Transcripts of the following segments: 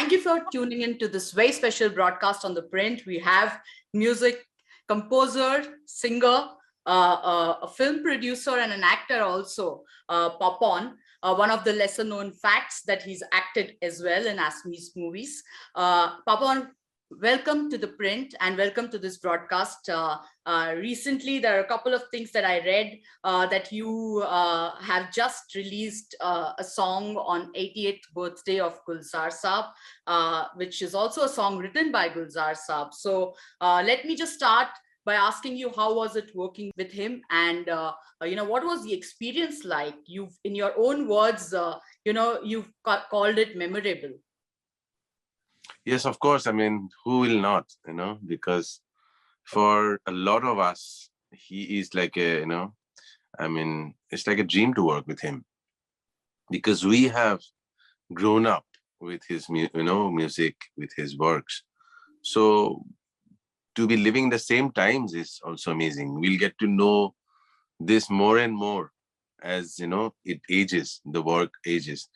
Thank you for tuning in to this very special broadcast on The Print. We have music composer, singer, a film producer, and an actor also, Papon. One of the lesser known facts that he's acted as well in Assamese movies. Papon, welcome to The Print and welcome to this broadcast. Recently, there are a couple of things that I read that you have just released a song on 88th birthday of Gulzar Saab, which is also a song written by Gulzar Saab. So let me just start by asking you, how was it working with him, and what was the experience like? You've, in your own words, you've called it memorable. Yes, of course. I mean, who will not, because for a lot of us, he is like a, it's like a dream to work with him, because we have grown up with his, music, with his works. So to be living the same times is also amazing. We'll get to know this more and more as, it ages, the work ages.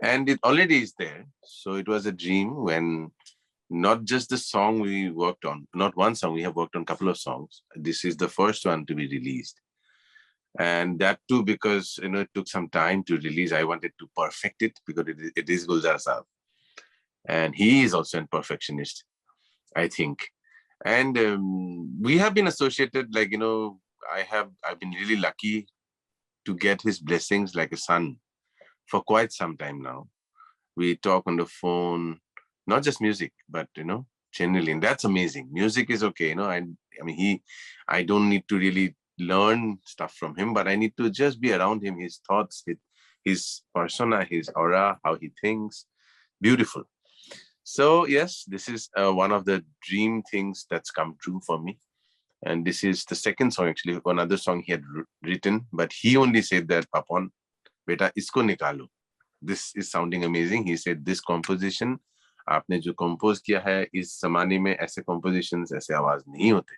And it already is there. So it was a dream when not just the song we worked on, not one song, we have worked on a couple of songs. This is the first one to be released. And that too, because, it took some time to release. I wanted to perfect it because it is Gulzar Saab. And he is also a perfectionist, I think. And we have been associated, like, I've been really lucky to get his blessings like a son for quite some time now. We talk on the phone, not just music, but, generally, and that's amazing. Music is okay, I don't need to really learn stuff from him, but I need to just be around him, his thoughts, his persona, his aura, how he thinks. Beautiful. So yes, this is one of the dream things that's come true for me. And this is the second song, actually, another song he had written, but he only said that, Papon, beta, isko nikalo. This is sounding amazing. He said, this composition, आपने जो compose किया है, इस ज़माने में ऐसे compositions, ऐसे आवाज नहीं होते.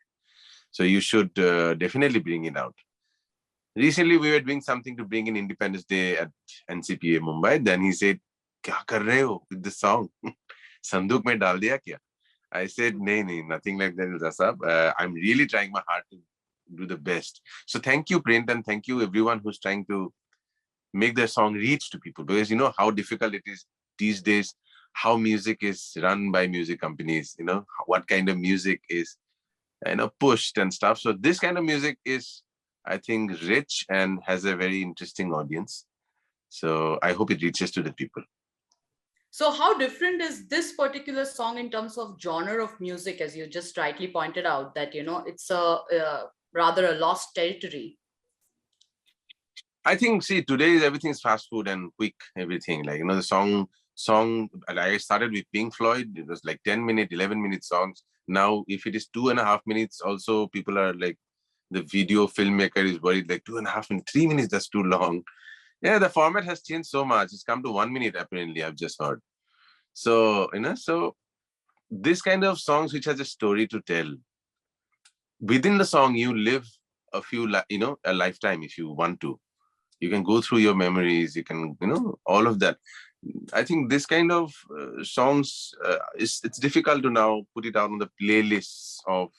So you should definitely bring it out. Recently, we were doing something to bring in Independence Day at NCPA Mumbai. Then he said, क्या कर रहे हो with this song? संदूक में डाल दिया क्या? I said, nahi, nothing like that, Gulzar Saab. I'm really trying my hard to do the best. So thank you, Print, and thank you everyone who's trying to make their song reach to people, because you know how difficult it is these days, how music is run by music companies, what kind of music is, pushed and stuff. So this kind of music is, I think, rich and has a very interesting audience. So I hope it reaches to the people. So how different is this particular song in terms of genre of music, as you just rightly pointed out, that, it's rather a lost territory? I think, see, today everything's fast food and quick, everything. Like, the song, I started with Pink Floyd. It was like 10-minute, 11-minute songs. Now, if it is 2.5 minutes, also people are like, the video filmmaker is worried, like 2.5 and 3 minutes, that's too long. Yeah, the format has changed so much. It's come to 1 minute, apparently, I've just heard. So, so this kind of songs which has a story to tell, within the song, you live a few, a lifetime if you want to. You can go through your memories, you can, all of that. I think this kind of songs, it's difficult to now put it out on the playlists of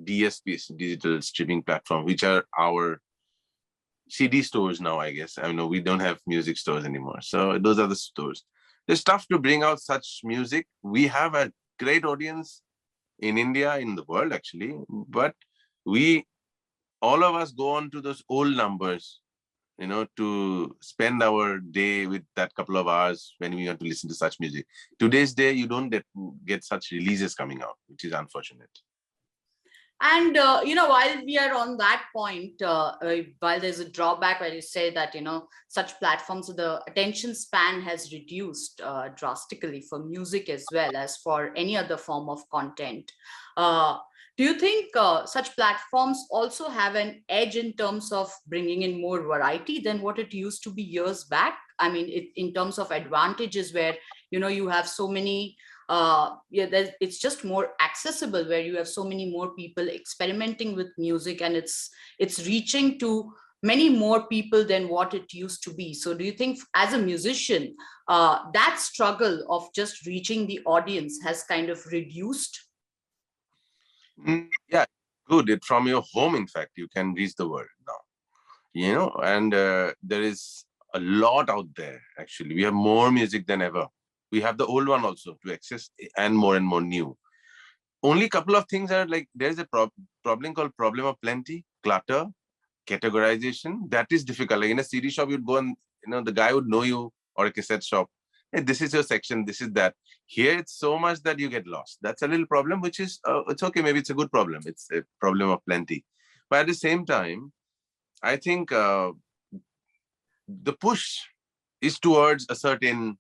DSPs, digital streaming platform, which are our CD stores now, I guess. I know we don't have music stores anymore. So those are the stores. It's tough to bring out such music. We have a great audience in India, in the world, actually. But all of us go on to those old numbers, to spend our day with that couple of hours when we want to listen to such music. Today's day, you don't get such releases coming out, which is unfortunate. And, while we are on that point, while there's a drawback where you say that, such platforms, the attention span has reduced drastically for music as well as for any other form of content. Do you think such platforms also have an edge in terms of bringing in more variety than what it used to be years back? I mean, in terms of advantages where, you have so many, it's just more accessible, where you have so many more people experimenting with music, and it's reaching to many more people than what it used to be. So do you think as a musician, that struggle of just reaching the audience has kind of reduced? Yeah, good. It from your home, in fact, you can reach the world now. And there is a lot out there. Actually, we have more music than ever. We have the old one also to access, and more new. Only couple of things are like, there's a problem called problem of plenty, clutter, categorization. That is difficult. Like in a CD shop, you'd go and the guy would know you, or a cassette shop. Hey, this is your section, this is that. Here it's so much that you get lost. That's a little problem, which is it's okay. Maybe it's a good problem. It's a problem of plenty. But at the same time, I think the push is towards a certain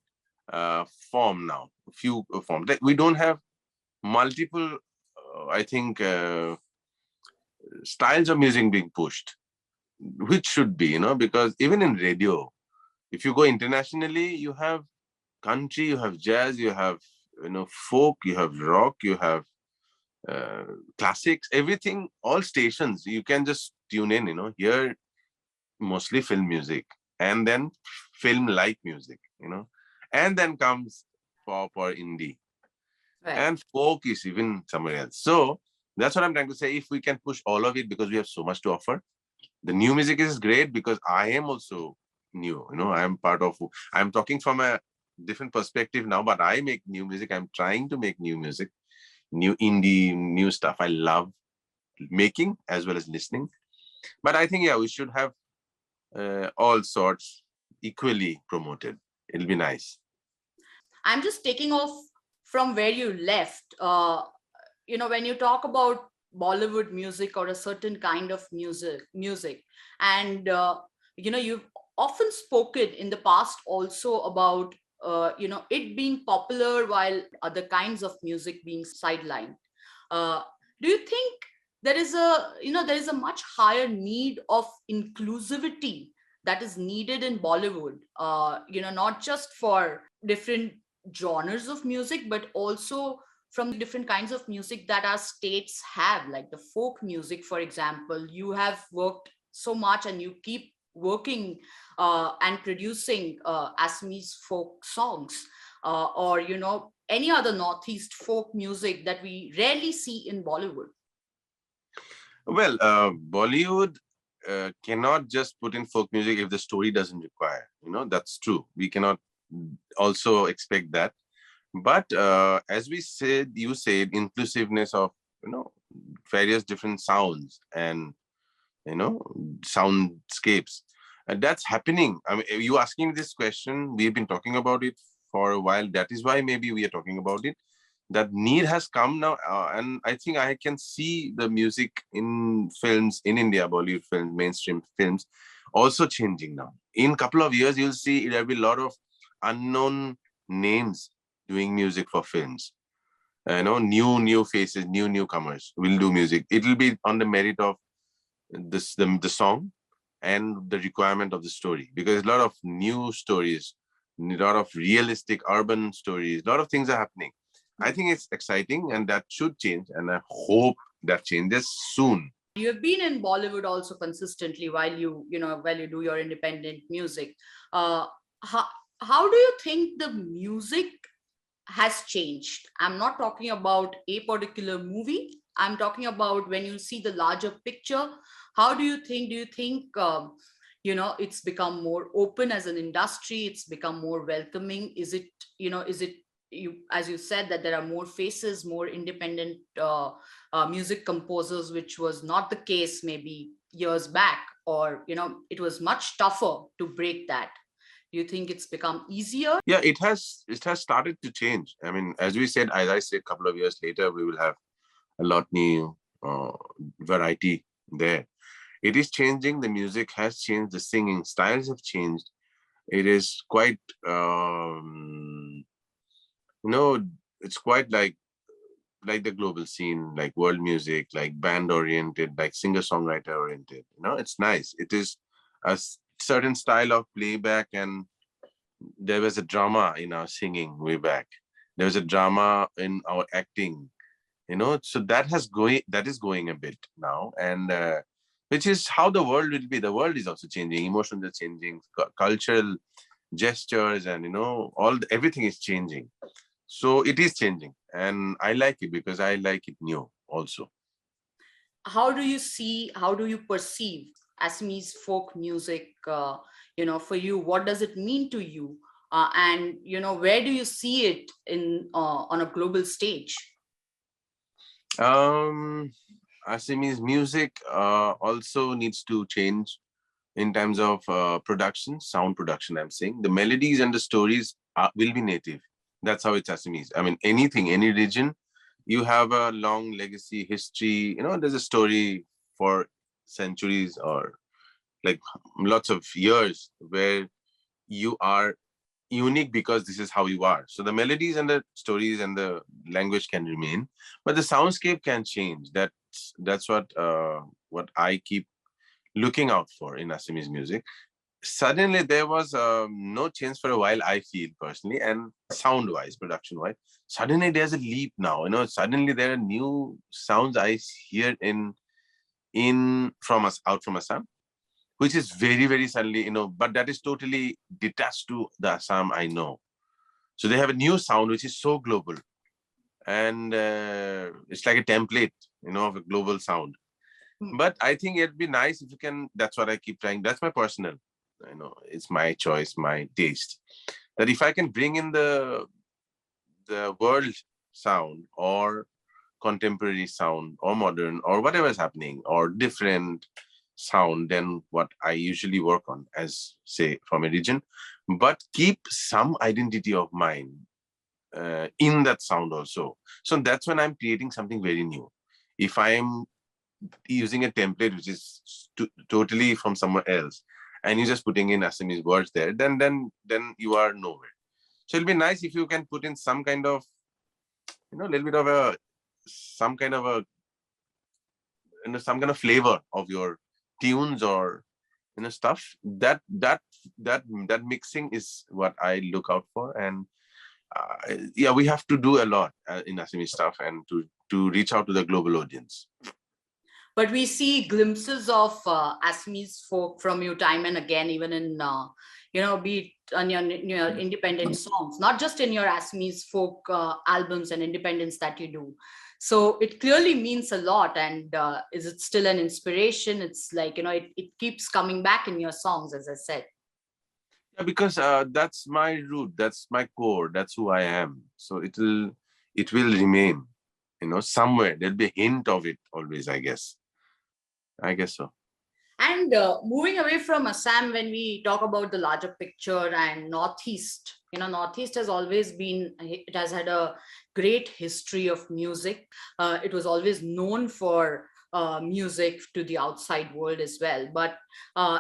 form now. Few forms. Like we don't have multiple. I think styles of music being pushed, which should be, because even in radio, if you go internationally, you have country, you have jazz, you have folk, you have rock, you have classics, everything, all stations you can just tune in. Here mostly film music, and then film like music, and then comes pop or indie, Right. and folk is even somewhere else. So that's what I'm trying to say. If we can push all of it, because we have so much to offer. The new music is great because I am also new. I'm talking from a different perspective now, but I make new music. I'm trying to make new music, new indie, new stuff. I love making as well as listening. But I think, yeah, we should have all sorts equally promoted. It'll be nice. I'm just taking off from where you left. When you talk about Bollywood music or a certain kind of music, and you've often spoken in the past also about it being popular while other kinds of music being sidelined. Do you think there is a much higher need of inclusivity that is needed in Bollywood? Not just for different genres of music, but also from different kinds of music that our states have, like the folk music, for example. You have worked so much and you keep working and producing Assamese folk songs, or any other Northeast folk music that we rarely see in Bollywood. Well, Bollywood cannot just put in folk music if the story doesn't require. That's true. We cannot also expect that. But as you said, inclusiveness of various different sounds and soundscapes, and that's happening. I mean, you asking me this question, we've been talking about it for a while. That is why maybe we are talking about it. That need has come now, and I think I can see the music in films in India, Bollywood films, mainstream films, also changing now. In a couple of years, you'll see there'll be a lot of unknown names doing music for films. New faces, newcomers will do music. It'll be on the merit of the song and the requirement of the story, because a lot of new stories, a lot of realistic urban stories, a lot of things are happening. I think it's exciting, and that should change, and I hope that changes soon. You have been in Bollywood also consistently while you do your independent music. Uh, how, how do you think the music has changed? I'm not talking about a particular movie. I'm talking about when you see the larger picture. How do you think? Do you think it's become more open as an industry? It's become more welcoming. Is it you, as you said, that there are more faces, more independent music composers, which was not the case maybe years back, or it was much tougher to break that? Do you think it's become easier? Yeah, it has started to change. I mean, as I said, a couple of years later, we will have a lot new variety there. It is changing. The music has changed. The singing styles have changed. It is quite, it's quite like the global scene, like world music, like band oriented, like singer songwriter oriented. It's nice. It is a certain style of playback, and there was a drama in our singing way back. There was a drama in our acting. So that is going a bit now, and which is how the world will be. The world is also changing. Emotions are changing. Cultural gestures and, everything is changing. So it is changing. And I like it because I like it new also. How do you perceive Assamese folk music, for you? What does it mean to you? And, where do you see it on a global stage? Assamese music also needs to change in terms of production, sound production. I'm saying the melodies and the stories will be native. That's how it's Assamese. I mean, any region, you have a long legacy history. There's a story for centuries or like lots of years where you are unique because this is how you are. So the melodies and the stories and the language can remain, but the soundscape can change. That's what I keep looking out for in Assamese music. Suddenly there was no change for a while, I feel personally, and sound wise, production wise, suddenly there's a leap now. Suddenly there are new sounds I hear in from us out from Assam, which is very, very suddenly, but that is totally detached to the Assam I know. So they have a new sound which is so global, and it's like a template, of a global sound. But I think it'd be nice if you can. That's what I keep trying. That's my personal, it's my choice, my taste. That if I can bring in the world sound or contemporary sound or modern or whatever is happening or different sound than what I usually work on as, say, from a region, but keep some identity of mine in that sound also. So that's when I'm creating something very new. If I am using a template which is totally from somewhere else and you're just putting in Assamese words there, then you are nowhere. So it'll be nice if you can put in some kind of, little bit of some kind of some kind of flavor of your tunes or stuff. That mixing is what I look out for. And yeah, we have to do a lot in Assamese stuff and to reach out to the global audience. But we see glimpses of Assamese folk from you time and again, even in, be it on your independent songs, not just in your Assamese folk albums and independence that you do. So it clearly means a lot. And is it still an inspiration? It's like, it keeps coming back in your songs, as I said. Yeah, because that's my root, that's my core, that's who I am. So it will remain, somewhere. There'll be a hint of it always, I guess. I guess so. And moving away from Assam, when we talk about the larger picture and Northeast, Northeast has always been, it has had a great history of music. It was always known for music to the outside world as well. But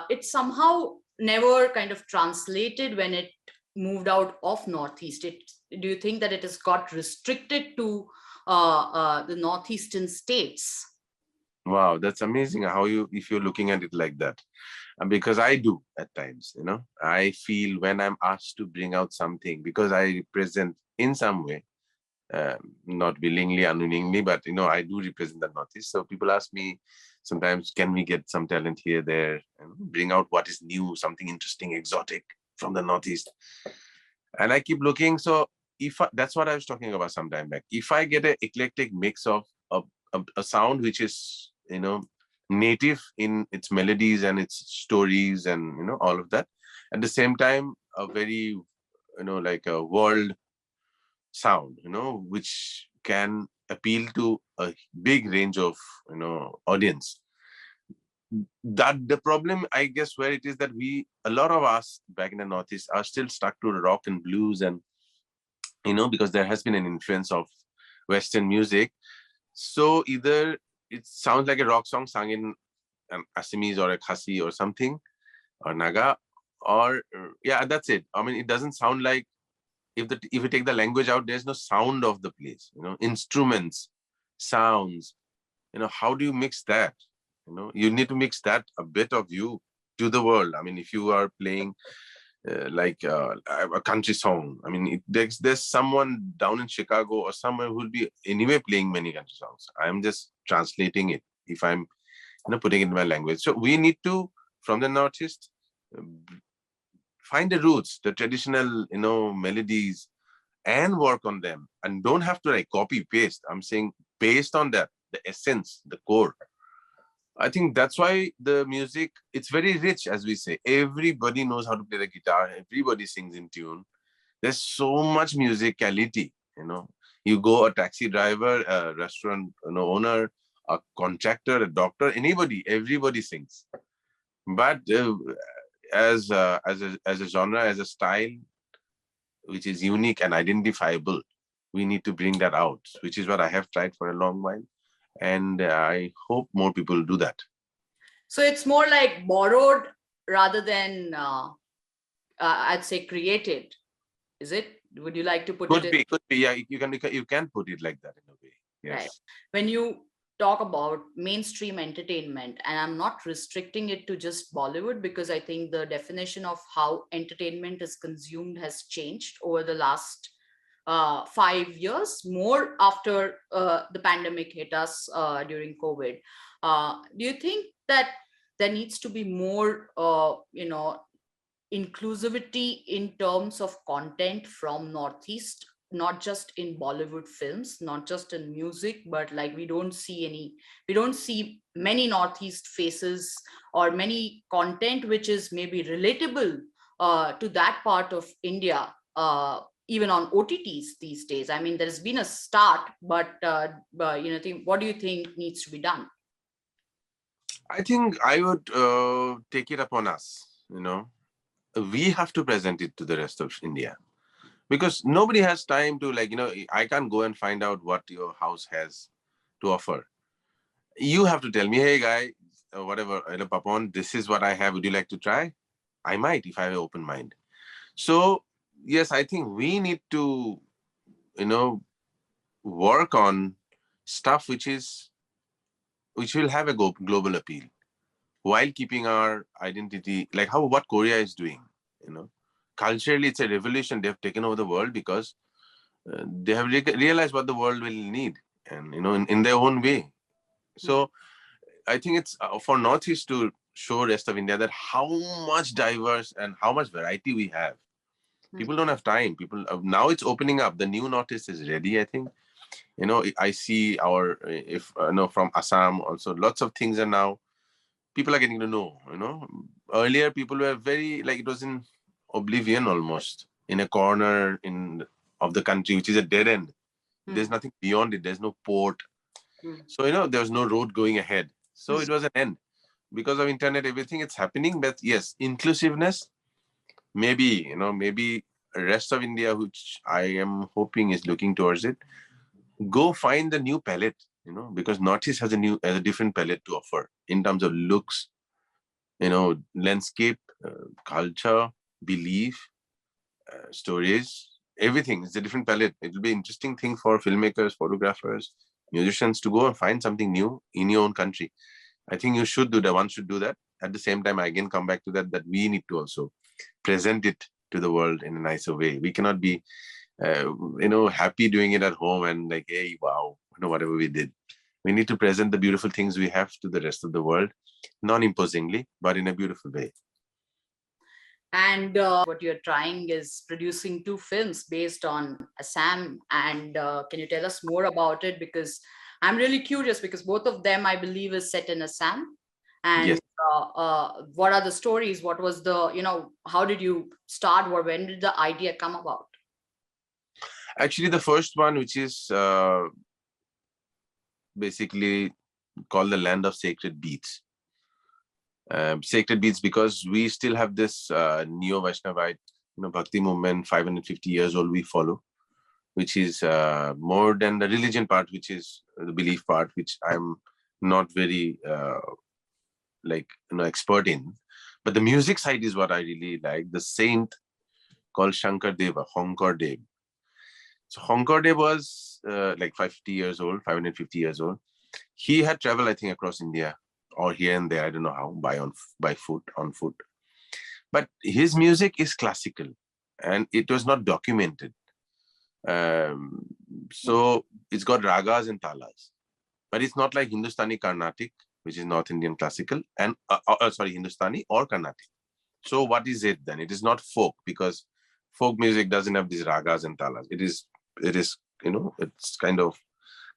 it somehow never kind of translated when it moved out of Northeast. Do you think that it has got restricted to the Northeastern states? Wow, that's amazing how if you're looking at it like that. Because I do at times, I feel when I'm asked to bring out something because I represent in some way, not willingly, unwillingly, but I do represent the Northeast. So people ask me sometimes, can we get some talent here, there, and bring out what is new, something interesting, exotic from the Northeast? And I keep looking. So that's what I was talking about some time back. If I get an eclectic mix of a sound which is native in its melodies and its stories and all of that, at the same time a very like a world sound which can appeal to a big range of audience. That the problem, I guess, where it is that a lot of us back in the Northeast are still stuck to rock and blues, and because there has been an influence of Western music. So either it sounds like a rock song sung in an Assamese or a Khasi or something, or Naga, or yeah, that's it. I mean, it doesn't sound like, if you take the language out, there's no sound of the place, instruments, sounds, how do you mix that? You need to mix that a bit of you to the world. I mean, if you are playing like a country song, I mean, there's someone down in Chicago or somewhere who will be anyway playing many country songs. I'm just translating it. If I'm putting it in my language. So we need to, from the Northeast, find the roots, the traditional, melodies, and work on them, and don't have to like copy paste. I'm saying based on that, the essence, the core. I think that's why the music, it's very rich, as we say. Everybody knows how to play the guitar. Everybody sings in tune. There's so much musicality. You go, a taxi driver, a restaurant owner, a contractor, a doctor, everybody sings. But as a genre, as a style, which is unique and identifiable, we need to bring that out, which is what I have tried for a long while. And I hope more people do that. So it's more like borrowed rather than, I'd say, created. Is it? Would you like to put it? Could be. Yeah, you can put it like that in a way. Yes. Right. When you talk about mainstream entertainment, and I'm not restricting it to just Bollywood, because I think the definition of how entertainment is consumed has changed over the last 5 years, more after the pandemic hit us during COVID. Do you think that there needs to be more, inclusivity in terms of content from Northeast, not just in Bollywood films, not just in music, but like we don't see many Northeast faces or many content which is maybe relatable to that part of India, even on OTTs these days. I mean, there's been a start, but what do you think needs to be done? I think I would take it upon us, we have to present it to the rest of India, because nobody has time to I can't go and find out what your house has to offer. You have to tell me, hey guy, whatever, Papon, this is what I have. Would you like to try? I might, if I have an open mind. So yes, I think we need to, work on stuff which will have a global appeal, while keeping our identity, like what Korea is doing. Culturally, it's a revolution. They have taken over the world because they have realized what the world will need, and in their own way. So I think it's for Northeast to show rest of India that how much diverse and how much variety we have. People don't have time. People now, it's opening up. The new Northeast is ready, I think. I see from Assam also, lots of things are now, people are getting to know. Earlier people were very, it was in oblivion, almost in a corner of the country, which is a dead end. There's nothing beyond it. There's no port. So there was no road going ahead. So it was an end. Because of internet, everything, it's happening. But yes, inclusiveness, maybe rest of India, which I am hoping is looking towards it, go find the new palette, because Northeast has a different palette to offer in terms of looks, landscape, culture, belief, stories, everything. It's a different palette. It will be an interesting thing for filmmakers, photographers, musicians to go and find something new in your own country. I think you should do that. One should do that. At the same time, I again come back to that we need to also present it to the world in a nicer way. We cannot be, happy doing it at home and like, hey, wow, whatever we did. We need to present the beautiful things we have to the rest of the world, non-imposingly, but in a beautiful way. And what you're trying is producing 2 films based on Assam. And can you tell us more about it? Because I'm really curious, because both of them, I believe, is set in Assam. And yes. What are the stories? What was the, how did you start? Or when did the idea come about? Actually, the first one, which is basically called the Land of Sacred Beats. Sacred Beats because we still have this Neo-Vaishnavite, Bhakti movement, 550 years old, we follow, which is more than the religion part, which is the belief part, which I'm not very expert in. But the music side is what I really like. The saint called Shankar Deva, Honkar Dev. So Honkar Dev was 550 years old. He had traveled, I think, across India or here and there. I don't know how, by foot, on foot. But his music is classical and it was not documented. So it's got ragas and talas, but it's not like Hindustani Carnatic. which is North Indian classical, and sorry, Hindustani or Carnatic. So what is it then? It is not folk, because folk music doesn't have these ragas and talas. It is, it's kind of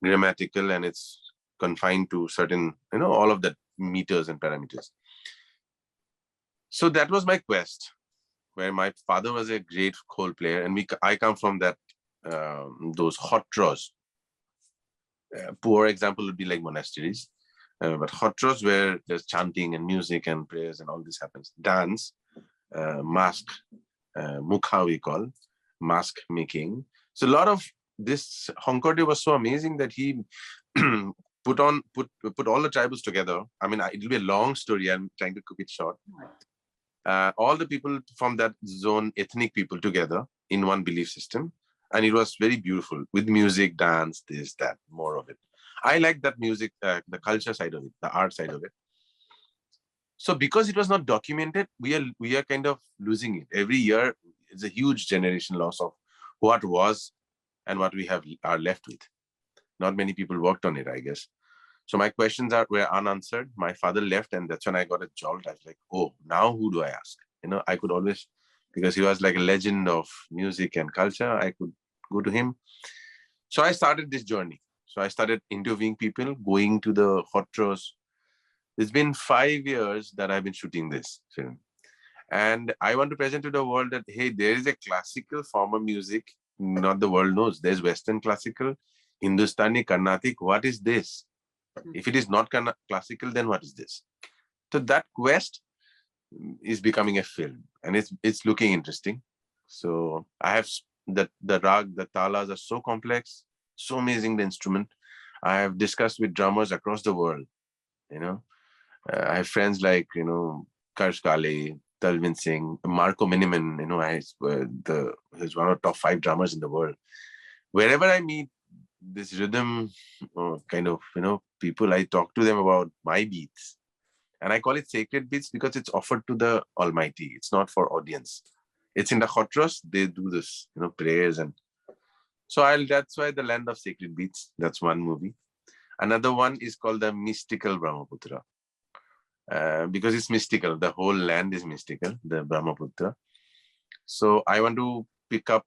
grammatical, and it's confined to certain, all of that meters and parameters. So that was my quest, where my father was a great khol player, and I come from that, those hot draws. Poor example would be like monasteries, but hot draws where there's chanting and music and prayers and all this happens. Dance, mask, mukha we call, mask making. So a lot of this, Hongkorde was so amazing that he put all the tribals together. I mean, it'll be a long story. I'm trying to cook it short. All the people from that zone, ethnic people together in one belief system. And it was very beautiful with music, dance, this, that, more of it. I like that music, the culture side of it, the art side of it. So because it was not documented, we are kind of losing it. Every year, it's a huge generation loss of what was and what we are left with. Not many people worked on it, I guess. So my questions were unanswered. My father left, and that's when I got a jolt. I was like, oh, now who do I ask? I could always, because he was like a legend of music and culture, I could go to him. So I started this journey. So I started interviewing people, going to the hot draws. It's been 5 years that I've been shooting this film. And I want to present to the world that, hey, there is a classical form of music, not the world knows. There's Western classical, Hindustani, Carnatic. What is this? If it is not classical, then what is this? So that quest is becoming a film, and it's looking interesting. So I have the rag, the talas are so complex, so amazing, the instrument. I have discussed with drummers across the world. I have friends like, Karsh Kale, Talvin Singh, Marco Miniman, he's one of the top 5 drummers in the world. Wherever I meet this rhythm kind of, people, I talk to them about my beats. And I call it sacred beats because it's offered to the Almighty. It's not for audience. It's in the hot draws, they do this, prayers. And so that's why the Land of Sacred Beats, that's one movie. Another one is called the Mystical Brahmaputra. Because it's mystical. The whole land is mystical, the Brahmaputra. So I want to pick up,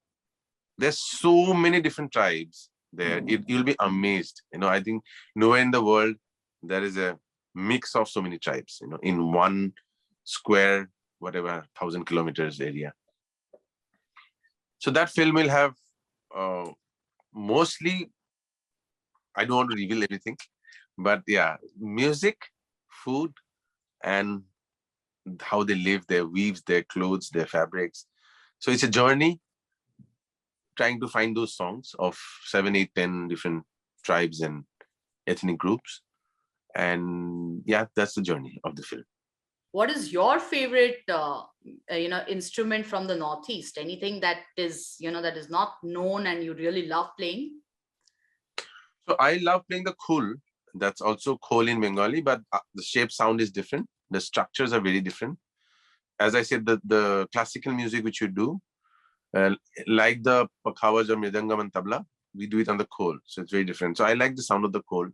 there's so many different tribes there. You'll be amazed. I think nowhere in the world there is a mix of so many tribes, in one square, whatever, 1,000 kilometers area. So that film will have mostly, I don't want to reveal everything, but yeah, music, food, and how they live, their weaves, their clothes, their fabrics. So it's a journey trying to find those songs of 7, 8, 10 different tribes and ethnic groups. And yeah, that's the journey of the film. What is your favorite, instrument from the Northeast? Anything that is, that is not known and you really love playing? So I love playing the khul. That's also khol in Bengali, but the shape sound is different. The structures are very different. As I said, the classical music which you do, like the pakhawas or mridangam and tabla, we do it on the khol. So it's very different. So I like the sound of the khol.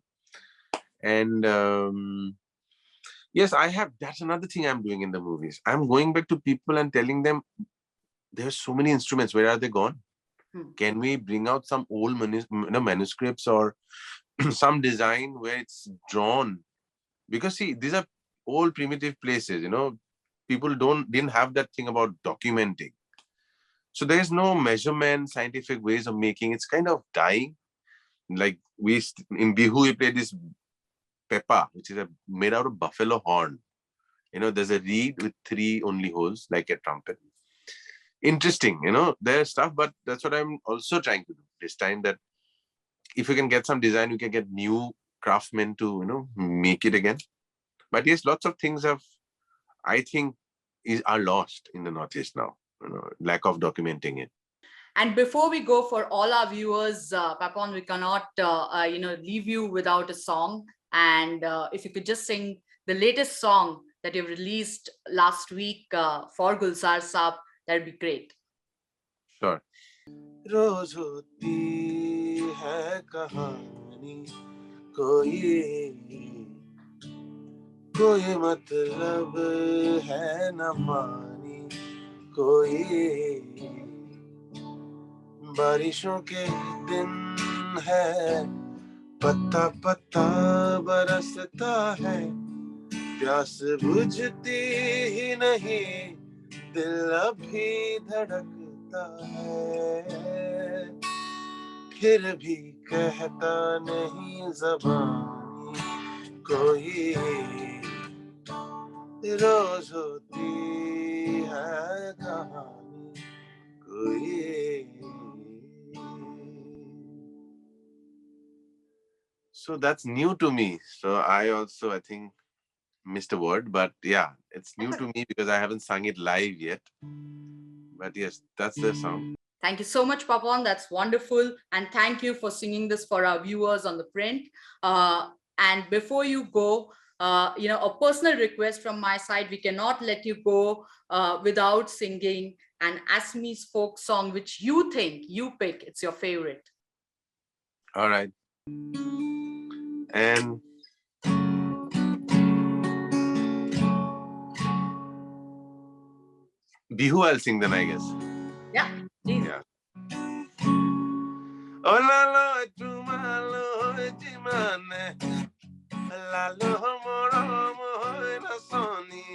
And yes, that's another thing I'm doing in the movies. I'm going back to people and telling them, there's so many instruments. Where are they gone? Can we bring out some old manuscripts or some design where it's drawn? Because see, these are old primitive places, people didn't have that thing about documenting. So there's no measurement, scientific ways of making. It's kind of dying. Like in Bihu, we play this pepa, which is made out of buffalo horn. There's a reed with 3 only holes, like a trumpet. Interesting, there's stuff, but that's what I'm also trying to do this time, that if we can get some design, we can get new craftsmen to, make it again. But yes, lots of things I think are lost in the Northeast now, lack of documenting it. And before we go, for all our viewers, Papon, we cannot, leave you without a song. And if you could just sing the latest song that you've released last week for Gulzar Saab, that'd be great. Sure. रोज होती है कहानी कोई कोई मतलब है न मानी कोई, बारिशों के दिन है, पत्ता पत्ता बरसता है, प्यास बुझती ही नहीं, दिल अभी धड़कता है, फिर भी कहता नहीं ज़बानी कोई, रोज होती है कहानी कोई. So that's new to me. So I also, I think, missed a word, but yeah, it's new to me because I haven't sung it live yet. But yes, that's the song. Thank you so much, Papon. That's wonderful. And thank you for singing this for our viewers on the print. And before you go, a personal request from my side, we cannot let you go without singing an Assamese folk song, which you think, you pick, it's your favorite. All right. And Bihu, I'll sing then, I guess. Yeah, please. Yeah. Oh, la la, tumalo, jimane, la lo, moro, mo, soni.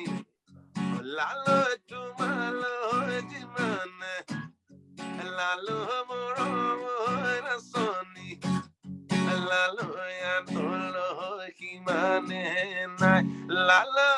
Oh, la lo, tumalo, jimane, la lo, moro, mo, soni. La lo, ya no lo, jimane, la lo,